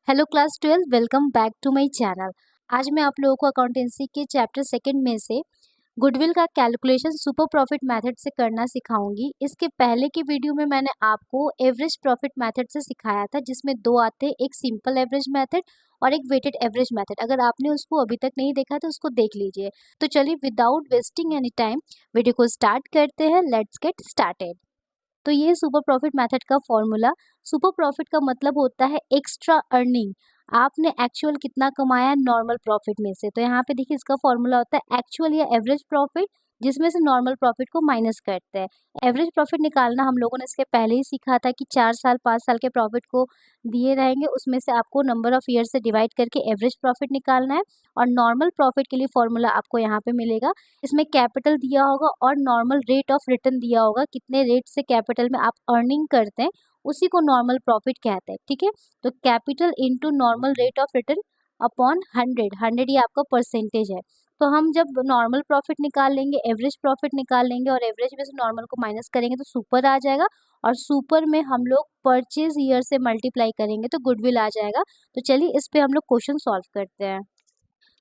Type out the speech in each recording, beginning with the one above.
Hello class 12 welcome back to my channel. आज मैं आप लोगों को अकाउंटेंसी के चैप्टर सेकंड में से गुडविल का कैलकुलेशन सुपर प्रॉफिट मेथड से करना सिखाऊंगी। इसके पहले की वीडियो में मैंने आपको एवरेज प्रॉफिट मेथड से सिखाया था, जिसमें दो आते हैं, एक सिंपल एवरेज मेथड और एक वेटेड एवरेज मेथड। अगर आपने उसको अभी तक नहीं देखा तो उसको देख लीजिए। तो चलिए without wasting any time video को स्टार्ट करते हैं। Let's get started. तो ये सुपर प्रॉफिट मेथड का फॉर्मूला, सुपर प्रॉफिट का मतलब होता है एक्स्ट्रा अर्निंग। आपने एक्चुअल कितना कमाया नॉर्मल प्रॉफिट में से। तो यहाँ पे देखिए इसका फॉर्मूला होता है एक्चुअल या एवरेज प्रॉफिट, जिसमें से नॉर्मल प्रॉफिट को माइनस करते हैं। एवरेज प्रॉफिट निकालना हम लोगों ने इसके पहले ही सीखा था कि 4 साल 5 साल के प्रॉफिट को दिए रहेंगे, उसमें से आपको नंबर ऑफ ईयर से डिवाइड करके एवरेज प्रॉफिट निकालना है। और नॉर्मल प्रॉफिट के लिए फॉर्मूला आपको यहाँ पे मिलेगा। इसमें कैपिटल दिया होगा और नॉर्मल रेट ऑफ रिटर्न दिया होगा, कितने रेट से कैपिटल में आप अर्निंग करते हैं उसी को नॉर्मल प्रॉफिट कहते हैं। ठीक है, तो capital into normal rate of return upon 100 ये आपका परसेंटेज है। तो हम जब नॉर्मल प्रॉफिट निकाल लेंगे, एवरेज प्रॉफिट निकाल लेंगे और एवरेज में से नॉर्मल को माइनस करेंगे तो सुपर आ जाएगा। और सुपर में हम लोग परचेज ईयर से मल्टीप्लाई करेंगे तो गुडविल आ जाएगा। तो चलिए इस पे हम लोग क्वेश्चन सॉल्व करते हैं।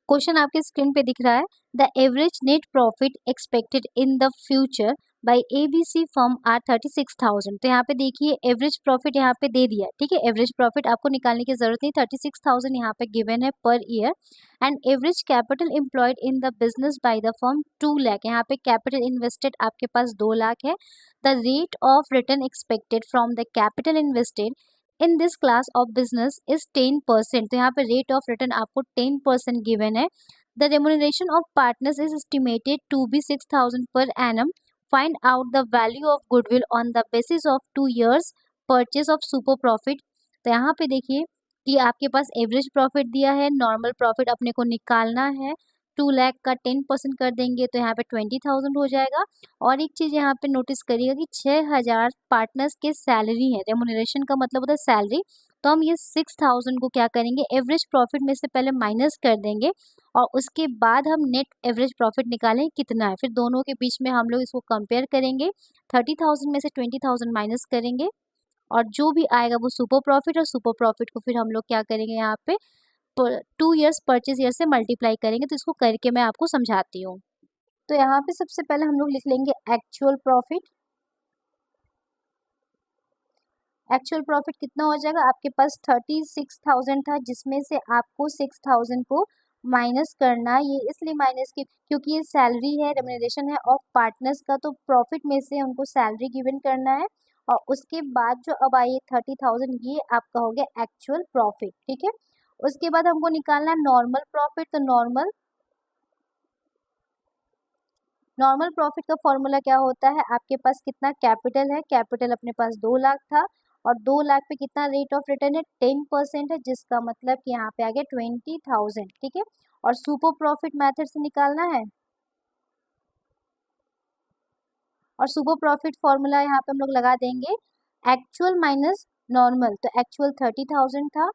क्वेश्चन आपके स्क्रीन पे दिख रहा है। The average net profit expected in the future by ABC firm are 36,000। तो यहाँ पे देखिए एवरेज प्रॉफिट यहाँ पे दे दिया। ठीक है, एवरेज प्रॉफिट आपको निकालने की जरूरत नहीं, 36,000 यहाँ पे गिवन है per year. And average capital employed in the business by the firm 2 lakh. यहाँ पे कैपिटल इन्वेस्टेड आपके पास 2 लाख है। The rate of return expected from the capital invested in this class of business is 10%। तो यहाँ पे रेट ऑफ रिटर्न आपको 10% given है। The remuneration of partners is estimated to be 6,000 per annum. Find out the value of goodwill on the basis of 2 years purchase of super profit. तो यहाँ पे देखिए कि आपके पास एवरेज प्रॉफिट दिया है, नॉर्मल प्रॉफिट अपने को निकालना है। 2 लाख का 10% कर देंगे तो यहाँ पे 20,000 हो जाएगा। और एक चीज यहाँ पे नोटिस करिएगा कि 6,000 पार्टनर्स के सैलरी है। रेमुनरेशन का मतलब होता है सैलरी। तो हम ये 6,000 को क्या करेंगे, एवरेज प्रॉफिट में से पहले माइनस कर देंगे और उसके बाद हम नेट एवरेज प्रॉफिट निकालें कितना है। फिर दोनों के बीच में हम लोग इसको कंपेयर करेंगे। 30,000 में से 20,000 माइनस करेंगे और जो भी आएगा वो सुपर प्रॉफिट, और सुपर प्रॉफिट को फिर हम लोग क्या करेंगे यहाँ पे 2 years परचेज ईयर से मल्टीप्लाई करेंगे। तो इसको करके मैं आपको समझाती हूँ। तो यहाँ पे सबसे पहले हम लोग लिख लेंगे एक्चुअल प्रॉफिट। एक्चुअल प्रॉफिट कितना हो जाएगा, आपके पास 36,000 था, जिसमें से आपको 6,000 को माइनस करना है। ये इसलिए माइनस की क्योंकि ये सैलरी है, रेमुनरेशन है ऑफ पार्टनर्स का, तो प्रॉफिट में से हमको सैलरी गिवन करना है। और उसके बाद जो अब आई 30,000, ये आपका हो गया एक्चुअल प्रॉफिट। ठीक है, उसके बाद हमको निकालना है नॉर्मल प्रॉफिट। तो नॉर्मल प्रॉफिट का फॉर्मूला क्या होता है, आपके पास कितना कैपिटल है, कैपिटल अपने पास 2 लाख था और 2 लाख पे कितना रेट ऑफ रिटर्न है 10% है, जिसका मतलब कि यहाँ पे आ गया 20,000। ठीक है, और सुपर प्रॉफिट मेथड से निकालना है। और सुपर प्रॉफिट फॉर्मूला यहाँ पे हम लोग लगा देंगे एक्चुअल माइनस नॉर्मल। तो एक्चुअल 30,000 था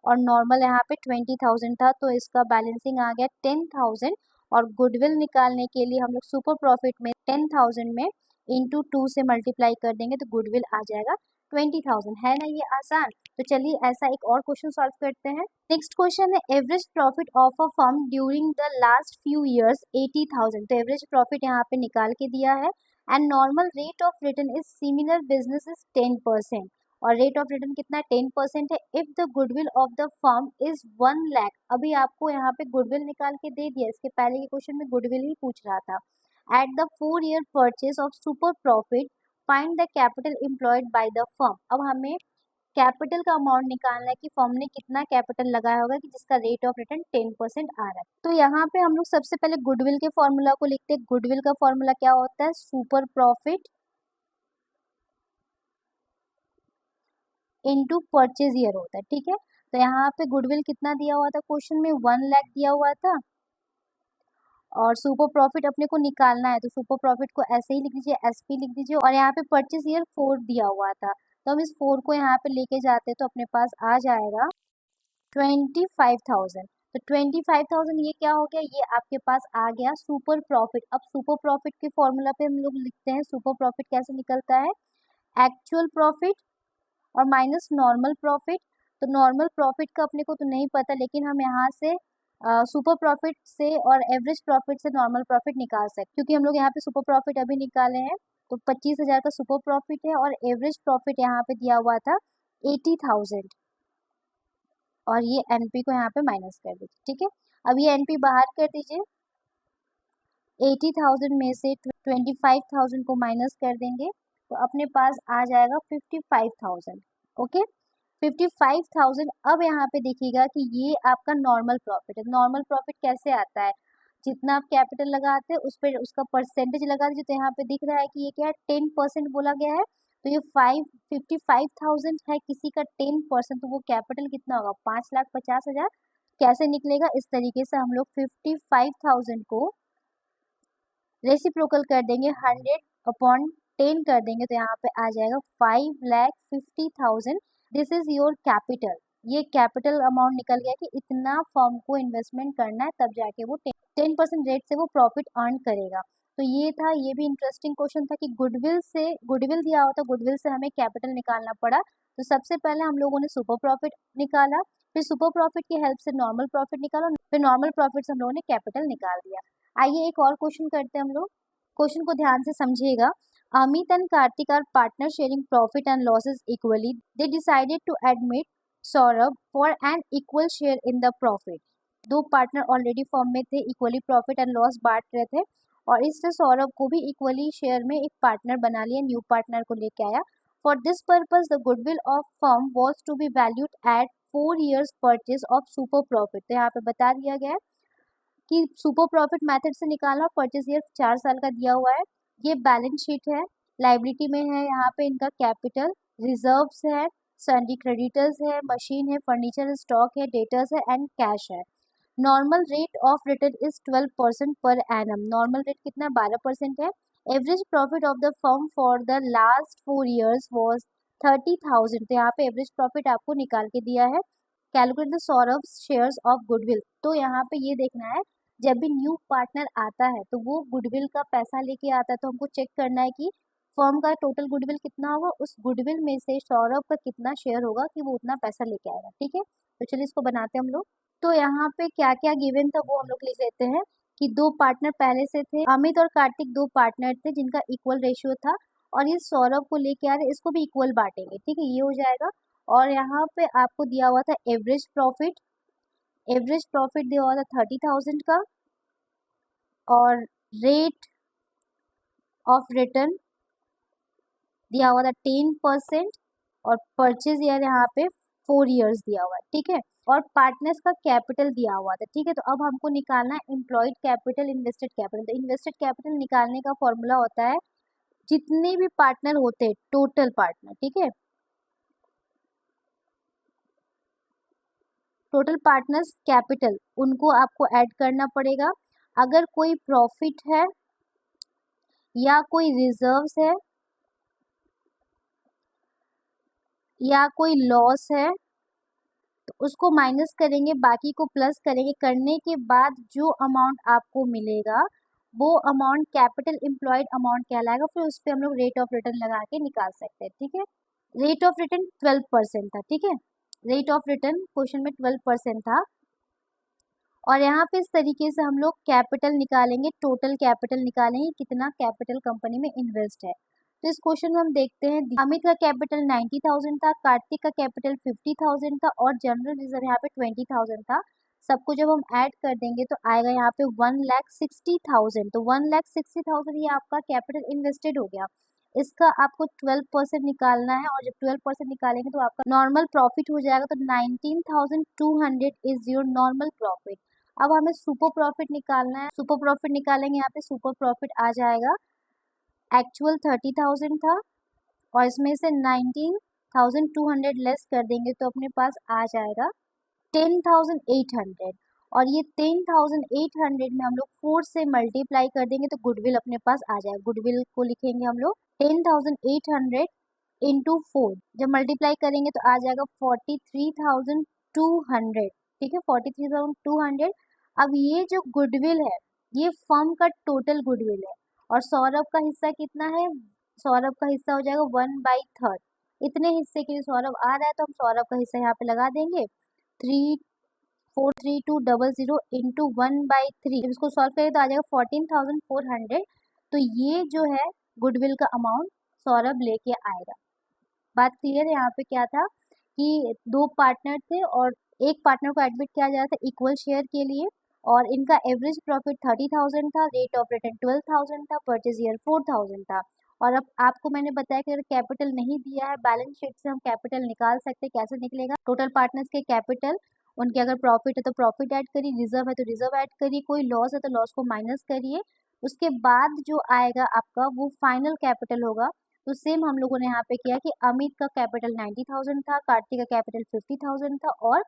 और नॉर्मल यहाँ पे 20,000 था, तो इसका बैलेंसिंग आ गया 10,000। और गुडविल निकालने के लिए हम लोग सुपर प्रॉफिट में 10,000 में इंटू 2 से मल्टीप्लाई कर देंगे तो गुडविल आ जाएगा 20,000। है ना ये आसान। तो चलिए ऐसा एक और क्वेश्चन सॉल्व करते हैं। नेक्स्ट क्वेश्चन है average profit of a firm during the last few years 80,000। तो एवरेज प्रॉफिट यहाँ पे निकाल के दिया है। And normal rate of return is similar business is 10%। और रेट ऑफ रिटर्न कितना 10% है। If the goodwill of the firm is 1 lakh. अभी आपको यहाँ पे गुडविल निकाल के दे दिया, इसके पहले के क्वेश्चन में गुडविल ही पूछ रहा था। At the 4 year purchase of super profit find the capital employed by the firm. अब हमें कैपिटल का अमाउंट निकालना है कि फर्म ने कितना कैपिटल लगाया होगा कि जिसका रेट ऑफ रिटर्न 10% आ रहा है। तो यहाँ पे हम लोग सबसे पहले गुडविल के फॉर्मूला को लिखते हैं। गुडविल का फॉर्मूला क्या होता है, super profit into purchase year होता है। ठीक है, तो यहाँ पे गुडविल कितना दिया हुआ था क्वेश्चन में, 1 लाख दिया हुआ था। और सुपर प्रॉफिट अपने को निकालना है तो सुपर प्रॉफिट को ऐसे ही लिख दीजिए, एसपी लिख दीजिए। और यहाँ पे परचेज ईयर 4 दिया हुआ था, तो हम इस 4 को यहाँ पे लेके जाते तो अपने पास आ जाएगा 25,000। तो 25,000 ये क्या हो गया, ये आपके पास आ गया सुपर प्रॉफिट। अब सुपर प्रॉफिट के फॉर्मूला पे हम लोग लिखते हैं सुपर प्रॉफिट कैसे निकलता है, एक्चुअल प्रॉफिट और माइनस नॉर्मल प्रॉफिट तो नॉर्मल प्रॉफिट का अपने को तो नहीं पता, लेकिन हम यहाँ से सुपर प्रॉफिट से और एवरेज प्रॉफिट से नॉर्मल प्रॉफिट निकाल सकते, क्योंकि हम लोग यहाँ पे सुपर प्रॉफिट अभी निकाले हैं। तो 25,000 का सुपर प्रॉफिट है और एवरेज प्रॉफिट यहाँ पे दिया हुआ था 80,000, और ये एनपी को यहाँ पे माइनस कर दीजिए। ठीक है, अब ये एनपी बाहर कर दीजिए। 80,000 में से 25,000 को माइनस कर देंगे तो अपने पास आ जाएगा 55,000। ओके, 55,000। अब यहाँ पे देखिएगा कि ये आपका नॉर्मल प्रॉफिट है। नॉर्मल प्रॉफिट कैसे आता है, जितना आप कैपिटल लगाते हैं उस पर उसका परसेंटेज लगा दीजिए। तो यहाँ पे दिख रहा है कि ये क्या है, 10% बोला गया है। तो ये 55,000 है, किसी का 10%, तो वो कैपिटल कितना होगा, 5,50,000। कैसे निकलेगा, इस तरीके से हम लोग 55,000 को रेसिप्रोकल कर देंगे, 100/10 कर देंगे, तो यहाँ पे आ जाएगा 5,50,000। This is your capital. ये कैपिटल अमाउंट निकल गया कि इतना फर्म को इन्वेस्टमेंट करना है, तब जाके वो 10% रेट से वो प्रॉफिट अर्न करेगा। तो ये था, ये भी इंटरेस्टिंग क्वेश्चन था कि गुडविल दिया होता, गुडविल से हमें कैपिटल निकालना पड़ा। तो सबसे पहले हम लोगों ने सुपर प्रॉफिट निकाला, फिर सुपर प्रॉफिट की हेल्प से नॉर्मल प्रॉफिट निकाला, फिर नॉर्मल प्रॉफिट से हम लोगों ने कैपिटल निकाल दिया। आइए एक और क्वेश्चन करते हैं हम लोग। क्वेश्चन को ध्यान से समझिएगा। Amit and Kartik are partner sharing profit and losses equally. They decided to admit Saurabh for an equal share in the profit. दो पार्टनर ऑलरेडी फॉर्म में थे, इक्वली प्रॉफिट एंड लॉस बांट रहे थे, और इससे सौरभ को भी इक्वली शेयर में एक पार्टनर बना लिया, न्यू पार्टनर को लेके आया। For this purpose the goodwill of firm was to be valued at 4 years purchase of super profit. तो यहाँ पे बता दिया गया है कि सुपर प्रॉफिट मेथड से निकालना, परचेज ईयर 4 साल का दिया हुआ है। ये बैलेंस शीट है, लाइबिलिटी में है, यहाँ पे इनका कैपिटल, रिजर्व्स है, सन्डी क्रेडिटर्स है, मशीन है, फर्नीचर स्टॉक है, डेटर्स है एंड कैश है। Normal rate of return is 12% per annum. Normal rate कितना, 12% है। Average profit of the firm for the last 4 years was 30,000। तो यहाँ पे एवरेज प्रॉफिट आपको निकाल के दिया है। Calculate the Saurabh shares of goodwill. तो यहाँ पे ये देखना है, जब भी न्यू पार्टनर आता है तो वो गुडविल का पैसा लेके आता है, तो हमको चेक करना है कि फर्म का टोटल गुडविल कितना होगा, उस गुडविल में से सौरभ का कितना शेयर होगा कि वो उतना पैसा लेके आएगा। ठीक है, तो चलिए इसको बनाते हैं हम लोग। तो यहाँ पे क्या क्या गिवन था वो हम लोग लिख लेते हैं कि दो पार्टनर पहले से थे, अमित और कार्तिक दो पार्टनर थे जिनका इक्वल रेशियो था, और ये सौरभ को लेके आ रहे, इसको भी इक्वल बांटेंगे। ठीक है, ये हो जाएगा। और यहाँ पे आपको दिया हुआ था एवरेज प्रॉफिट, एवरेज प्रॉफिट दिया हुआ था 30,000 का, और रेट ऑफ रिटर्न दिया हुआ था 10%, और परचेज ईयर यहाँ पे 4 years दिया हुआ है। ठीक है, और पार्टनर्स का कैपिटल दिया हुआ था। ठीक है, तो अब हमको निकालना है एम्प्लॉयड कैपिटल, इन्वेस्टेड कैपिटल। तो इन्वेस्टेड कैपिटल निकालने का फॉर्मूला होता है, जितने भी पार्टनर होते हैं टोटल पार्टनर, ठीक है, टोटल पार्टनर्स कैपिटल, उनको आपको ऐड करना पड़ेगा। अगर कोई प्रॉफिट है या कोई रिजर्व्स है या कोई लॉस है तो उसको माइनस करेंगे, बाकी को प्लस करेंगे। करने के बाद जो अमाउंट आपको मिलेगा वो अमाउंट कैपिटल एम्प्लॉयड अमाउंट कहलाएगा। फिर उस पर हम लोग रेट ऑफ रिटर्न लगा के निकाल सकते हैं। ठीक है, रेट ऑफ रिटर्न 12% था। ठीक है, रेट ऑफ रिटर्न क्वेश्चन में 12% था। और यहाँ पे इस तरीके से हम लोग कैपिटल निकालेंगे, टोटल कैपिटल निकालेंगे, कितना कैपिटल कंपनी में इन्वेस्ट है। तो इस क्वेश्चन में हम देखते हैं, अमित का कैपिटल 90,000 था, कार्तिक का कैपिटल 50,000 था, और जनरल रिजर्व यहाँ पे 20,000 था। सबको जब हम ऐड कर देंगे तो आएगा यहाँ पे 1,60,000। तो 1,60,000 ये आपका कैपिटल इन्वेस्टेड हो गया। इसका आपको 12% निकालना है, और जब 12% निकालेंगे तो आपका नॉर्मल प्रॉफिट हो जाएगा। तो 19,200 इज योर नॉर्मल प्रॉफिट। अब हमें सुपर प्रॉफिट निकालना है, सुपर प्रॉफिट निकालेंगे, यहाँ पे सुपर प्रॉफिट आ जाएगा, एक्चुअल 30,000 था, और इसमें से 19,200 लेस कर देंगे तो अपने पास आ जाएगा 10,800। और ये 10,800 में हम लोग 4 से मल्टीप्लाई कर देंगे तो गुडविल अपने पास आ जाएगा। गुडविल को लिखेंगे हम लोग 10,800 इंटू 4, जब मल्टीप्लाई करेंगे तो आ जाएगा 43,200। ठीक है, 43,200। अब ये जो गुडविल है ये फर्म का टोटल गुडविल है, और सौरभ का हिस्सा कितना है, सौरभ का हिस्सा हो जाएगा 1/3। इतने हिस्से के लिए सौरभ आ रहा है तो हम सौरभ का हिस्सा यहाँ पे लगा देंगे 343200 इंटू 1/3। जब इसको सॉल्व करें तो आ जाएगा 14,400। तो ये जो है गुडविल का अमाउंट सौरभ लेके आएगा। बात क्लियर है? यहाँ पे क्या था कि दो पार्टनर थे और एक पार्टनर को एडमिट किया जा रहा था इक्वल शेयर के लिए, और इनका एवरेज प्रॉफिट 30,000 था, रेट ऑफ रिटर्न 12,000 था, परचेज ईयर 4,000 था। और अब आपको मैंने बताया कि अगर कैपिटल नहीं दिया है, बैलेंस शीट से हम कैपिटल निकाल सकते हैं। कैसे निकलेगा? टोटल पार्टनर्स के कैपिटल, उनके अगर प्रॉफिट है तो प्रॉफिट ऐड करिए, रिजर्व है तो रिजर्व ऐड करिए, कोई लॉस है तो लॉस को माइनस करिए। उसके बाद जो आएगा आपका वो फाइनल कैपिटल होगा। तो सेम हम लोगों ने यहाँ पे किया कि अमित का कैपिटल 90,000 था, कार्तिक का कैपिटल 50,000 था और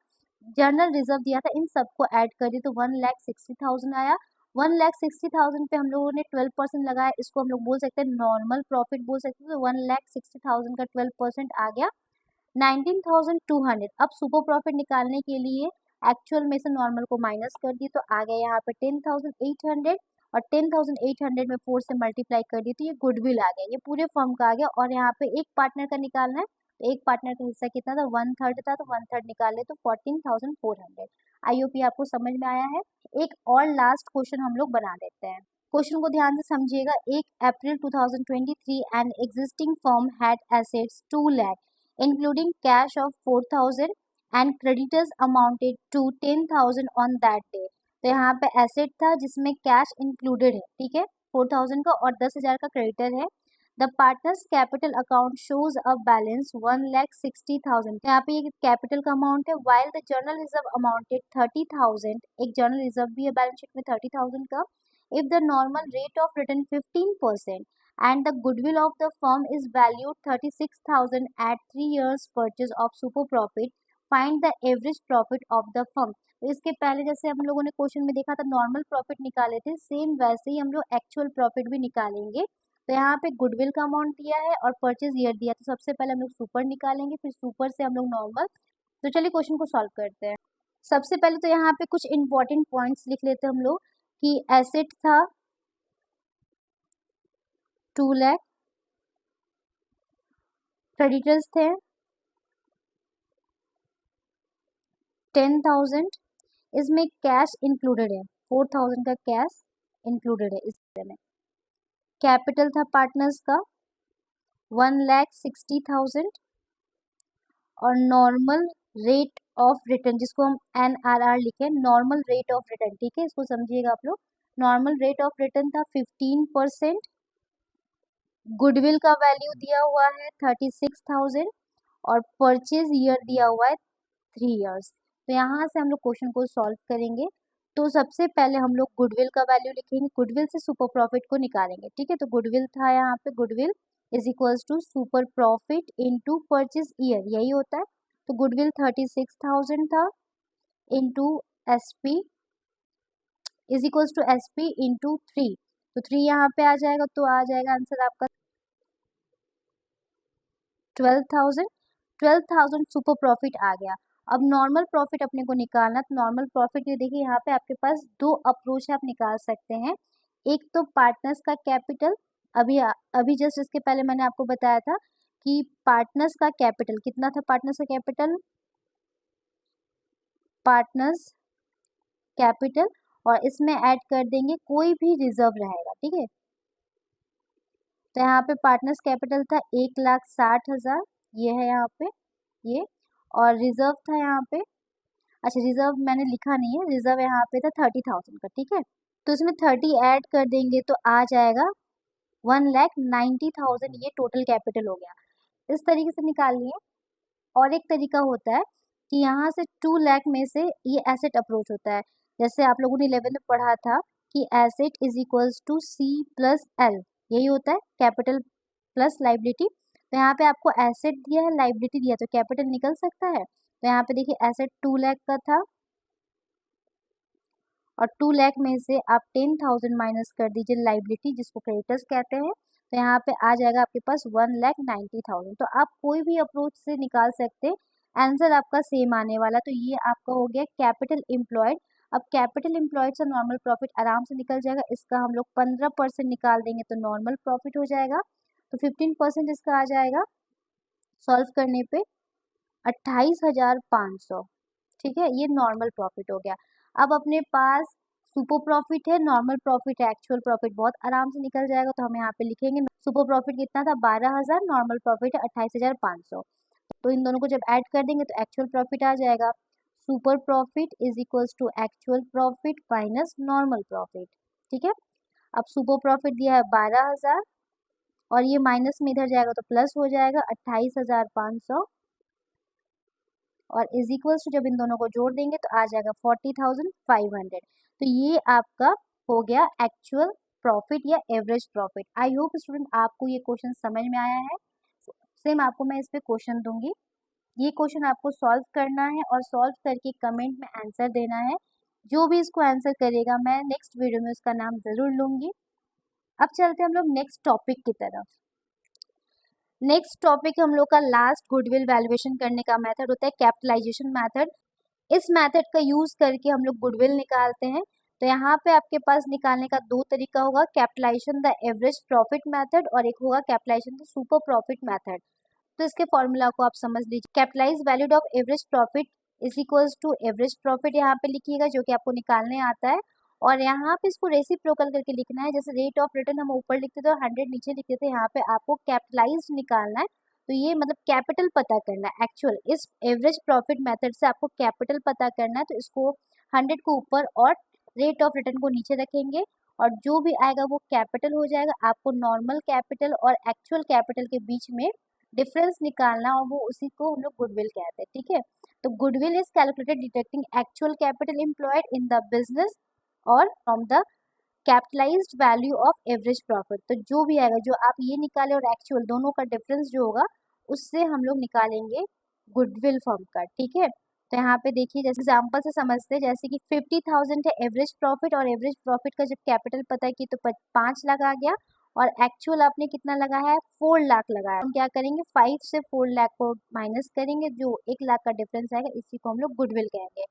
जनरल रिजर्व दिया था। इन सबको ऐड कर दिए तो 1,60,000 आया। 1,60,000 पे हम लोगों ने 12% लगाया। इसको हम लोग बोल सकते हैं नॉर्मल प्रॉफिट बोल सकते हैं। तो 1,60,000 का 12% आ गया 19,200। अब सुपर प्रॉफिट निकालने के लिए एक्चुअल में से नॉर्मल को माइनस कर दिए तो आ गया यहाँ पे 10,800, और 10,800 में 4 से मल्टीप्लाई कर दिए तो ये गुडविल आ गया, ये पूरे फर्म का आ गया। और यहाँ पे एक पार्टनर का निकालना है तो एक पार्टनर का हिस्सा कितना था? 1/3 था, तो 1/3 निकाले तो 14,400। आई होप ये आपको समझ में आया है। एक और लास्ट क्वेश्चन हम लोग बना देते हैं। क्वेश्चन को ध्यान से समझिएगा। 1 अप्रैल 2023 an existing firm had assets 2 lakh including cash of 4,000 and creditors amounted to 10,000 on that day। तो यहाँ पे एसेट था जिसमें कैश इंक्लूडेड है, ठीक है, 4,000 का, और 10,000 का क्रेडिटर है। The partners capital account shows a balance 1,60,000। यहाँ पे ये कैपिटल का अमाउंट है, while the journal reserve amounted 30,000। एक जर्नल रिजर्व भी है बैलेंस शीट में 30,000 का। If the normal rate of return 15% and the goodwill of the firm is valued 36,000 at 3 years purchase of super profit, find the average profit of the firm। तो इसके पहले जैसे हम लोगों ने क्वेश्चन में देखा था नॉर्मल प्रॉफिट निकाले थे, सेम वैसे ही हम लोग एक्चुअल प्रॉफिट भी निकालेंगे। तो यहाँ पे गुडविल का अमाउंट दिया है और परचेज ईयर दिया, तो सबसे पहले हम लोग सुपर निकालेंगे, फिर सुपर से हम लोग नॉर्मल। तो चलिए क्वेश्चन को सॉल्व करते हैं। सबसे पहले तो यहाँ पे कुछ इंपॉर्टेंट पॉइंट्स लिख लेते हैं हम लोग कि एसेट था 2 lakh, क्रेडिटर्स थे 10,000, इसमें कैश इंक्लूडेड है 4,000 का कैश इंक्लूडेड है इसमें। कैपिटल था पार्टनर्स का 1,60,000 और नॉर्मल रेट ऑफ रिटर्न जिसको हम NRR लिखे, नॉर्मल रेट ऑफ रिटर्न, ठीक है, इसको समझिएगा आप लोग। नॉर्मल रेट ऑफ रिटर्न था 15%। गुडविल का वैल्यू दिया हुआ है 36,000 और परचेज ईयर दिया हुआ है 3 years। तो यहाँ से हम लोग क्वेश्चन को सॉल्व करेंगे। तो सबसे पहले हम लोग गुडविल का वैल्यू लिखेंगे, गुडविल से सुपर प्रॉफिट को निकालेंगे, ठीक है। तो गुडविल था यहाँ पे, goodwill is equals to super profit into purchase year, यही होता है। तो गुडविल 36,000 था into SP is equals to SP into 3। तो 3 यहाँ पे आ जाएगा तो आ जाएगा आंसर आपका 12,000। 12,000 सुपर प्रॉफिट आ गया। अब नॉर्मल प्रॉफिट अपने को निकालना, तो नॉर्मल प्रॉफिट ये देखिए यहाँ पे आपके पास दो अप्रोच है, आप निकाल सकते हैं। एक तो पार्टनर्स का कैपिटल, अभी अभी जस्ट इसके पहले मैंने आपको बताया था कि पार्टनर्स का कैपिटल कितना था। पार्टनर्स का कैपिटल, पार्टनर्स कैपिटल, और इसमें ऐड कर देंगे कोई भी रिजर्व रहेगा, ठीक है। तो यहाँ पे पार्टनर्स कैपिटल था 1,60,000, ये है यहाँ पे ये, और रिजर्व था यहाँ पे, अच्छा रिजर्व मैंने लिखा नहीं है, रिजर्व यहाँ पे था 30,000 का, ठीक है। तो इसमें 30 ऐड कर देंगे तो आ जाएगा 1,90,000, ये टोटल कैपिटल हो गया। इस तरीके से निकालिए। और एक तरीका होता है कि यहाँ से 2 लाख में से ये एसेट अप्रोच होता है। जैसे आप लोगों ने 11 में पढ़ा था कि asset is equals to C+L, यही होता है, कैपिटल प्लस लाइबिलिटी। तो यहाँ पे आपको एसेट दिया है, लाइबिलिटी दिया, तो कैपिटल निकल सकता है। तो यहाँ पे देखिए एसेट 2 लाख का था और 2 लाख में से आप 10,000 माइनस कर दीजिए लाइबिलिटी जिसको क्रेडिटर्स कहते हैं, तो यहाँ पे आ जाएगा आपके पास 1,90,000। तो आप कोई भी अप्रोच से निकाल सकते हैं, आंसर आपका सेम आने वाला। तो ये आपका हो गया कैपिटल एम्प्लॉयड। अब कैपिटल एम्प्लॉयड से नॉर्मल प्रॉफिट आराम से निकल जाएगा, इसका हम लोग 15% निकाल देंगे तो नॉर्मल प्रॉफिट हो जाएगा। तो 15% इसका आ जाएगा सॉल्व करने पे 28,500, ठीक है, ये नॉर्मल प्रॉफिट हो गया। अब अपने पास सुपर प्रॉफिट है, नॉर्मल प्रॉफिट है, एक्चुअल प्रॉफिट बहुत आराम से निकल जाएगा, तो हम यहाँ पे लिखेंगे सुपर प्रॉफिट कितना था 12,000, नॉर्मल प्रॉफिट है 28,500। तो इन दोनों को जब ऐड कर देंगे तो एक्चुअल प्रॉफिट आ जाएगा। Super profit is equals to actual profit minus normal profit, ठीक है। अब सुपर प्रॉफिट दिया है 12,000 और ये माइनस में इधर जाएगा तो प्लस हो जाएगा 28,500 और इज इक्वल्स टू जब इन दोनों को जोड़ देंगे तो आ जाएगा 40,500। तो ये आपका हो गया एक्चुअल प्रॉफिट या average profit. I hope student आपको ये क्वेश्चन समझ में आया है। सेम आपको मैं इस पे क्वेश्चन दूंगी, ये क्वेश्चन आपको सॉल्व करना है और सॉल्व करके कमेंट में आंसर देना है। जो भी इसको आंसर करेगा मैं नेक्स्ट वीडियो में उसका नाम जरूर लूंगी। अब चलते हैं हम लोग नेक्स्ट टॉपिक की तरफ। नेक्स्ट टॉपिक हम लोग का लास्ट गुडविल वैल्यूएशन करने का मेथड होता है कैपिटलाइजेशन मेथड। इस मेथड का यूज करके हम लोग गुडविल निकालते हैं। तो यहाँ पे आपके पास निकालने का दो तरीका होगा, capitalization the average profit method और एक होगा capitalization the super profit method. तो इसके फॉर्मूला को आप समझ लीजिए, capitalize valued of average profit is equals to average profit यहाँ पे लिखिएगा जो कि आपको निकालने आता है, और यहाँ पे इसको रेसिप्रोकल करके लिखना है। जैसे रेट ऑफ रिटर्न हम ऊपर लिखते थे और 100 नीचे लिखते थे, यहाँ पे आपको कैपिटलाइज निकालना है। तो ये मतलब कैपिटल पता करना है एक्चुअल, इस एवरेज प्रॉफिट मेथड से आपको कैपिटल पता करना है। तो इसको 100 को ऊपर और रेट ऑफ रिटर्न को नीचे रखेंगे और जो भी आएगा वो कैपिटल हो जाएगा। आपको नॉर्मल कैपिटल और एक्चुअल कैपिटल के बीच में डिफरेंस निकालना और वो उसी को हम लोग गुडविल कहते हैं, ठीक है। तो goodwill is calculated detecting actual capital employed in the business और from the capitalised value of average profit. तो जो भी आएगा, जो आप ये निकाले और एक्चुअल दोनों का डिफरेंस जो होगा उससे हम लोग निकालेंगे गुडविल फॉर्म का, ठीक है। तो यहाँ पे देखिए जैसे एग्जाम्पल से समझते हैं, जैसे कि 50,000 है एवरेज प्रॉफिट और एवरेज प्रॉफिट का जब कैपिटल पता की तो 5 लाख आ गया और एक्चुअल आपने कितना लगाया है 4 लाख लगाया। हम क्या करेंगे 5 से 4 लाख को माइनस करेंगे, जो 1 लाख का डिफरेंस आएगा इसी को हम लोग गुडविल कहेंगे।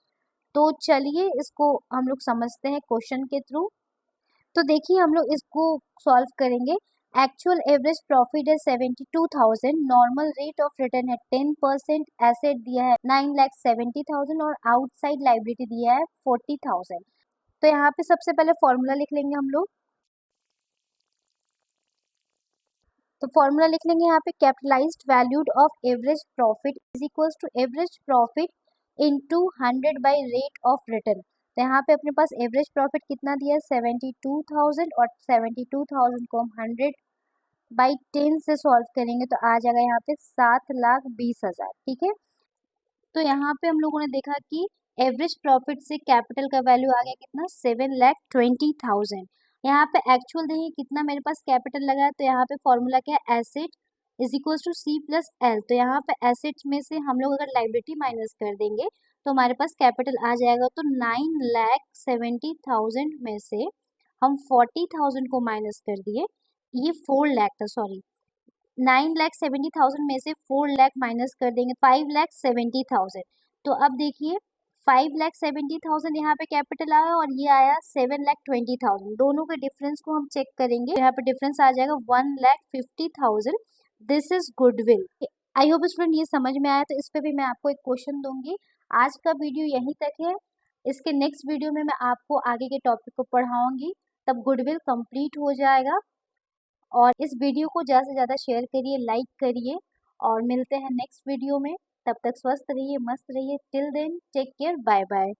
तो चलिए इसको हम लोग समझते हैं क्वेश्चन के थ्रू। तो देखिए हम लोग इसको सॉल्व करेंगे। एक्चुअल एवरेज प्रॉफिट है 72,000, नॉर्मल रेट ऑफ रिटर्न है 10%, एसेट दिया है 9,70,000 और आउटसाइड लाइबिलिटी दिया है 40,000। तो यहाँ पे सबसे पहले फॉर्मूला लिख लेंगे हम लोग। तो फॉर्मूला लिख लेंगे यहाँ पे, capitalized valued of average profit is equals to average profit into 100 by rate of return. तो यहाँ पे अपने पास एवरेज प्रॉफिट कितना दिया है 72,000 और 72,000 को हम 100 बाई 10 से सॉल्व करेंगे तो आ जाएगा यहाँ पे 7,20,000, ठीक है। तो यहाँ पे हम लोगों ने देखा कि एवरेज प्रॉफिट से कैपिटल का वैल्यू आ गया कितना 7,20,000। यहाँ पे एक्चुअल देखिए कितना मेरे पास कैपिटल लगा है, तो यहाँ पे फॉर्मूला क्या है asset is equal to C plus L. तो यहाँ पे एसेट में से हम लोग अगर लाइबिलिटी माइनस कर देंगे तो हमारे पास कैपिटल आ जाएगा। तो 9,70,000 में से हम 40,000 को माइनस कर दिए, ये 4 लाख था, सॉरी 9,70,000 में से 4 लाख माइनस कर देंगे 5,70,000। तो अब देखिए 5,70,000 यहाँ पे कैपिटल आया और ये आया 7,20,000, दोनों के डिफरेंस को हम चेक करेंगे। यहाँ पे डिफरेंस आ जाएगा 1,50,000। This is goodwill. I hope student ये समझ में आया। तो इस पे भी मैं आपको एक क्वेश्चन दूंगी। आज का वीडियो यहीं तक है, इसके नेक्स्ट वीडियो में मैं आपको आगे के टॉपिक को पढ़ाऊंगी, तब गुडविल कंप्लीट हो जाएगा। और इस वीडियो को ज़्यादा से ज़्यादा शेयर करिए, लाइक करिए और मिलते हैं नेक्स्ट वीडियो में। तब तक स्वस्थ रहिए, मस्त रहिए। Till then take care, bye bye.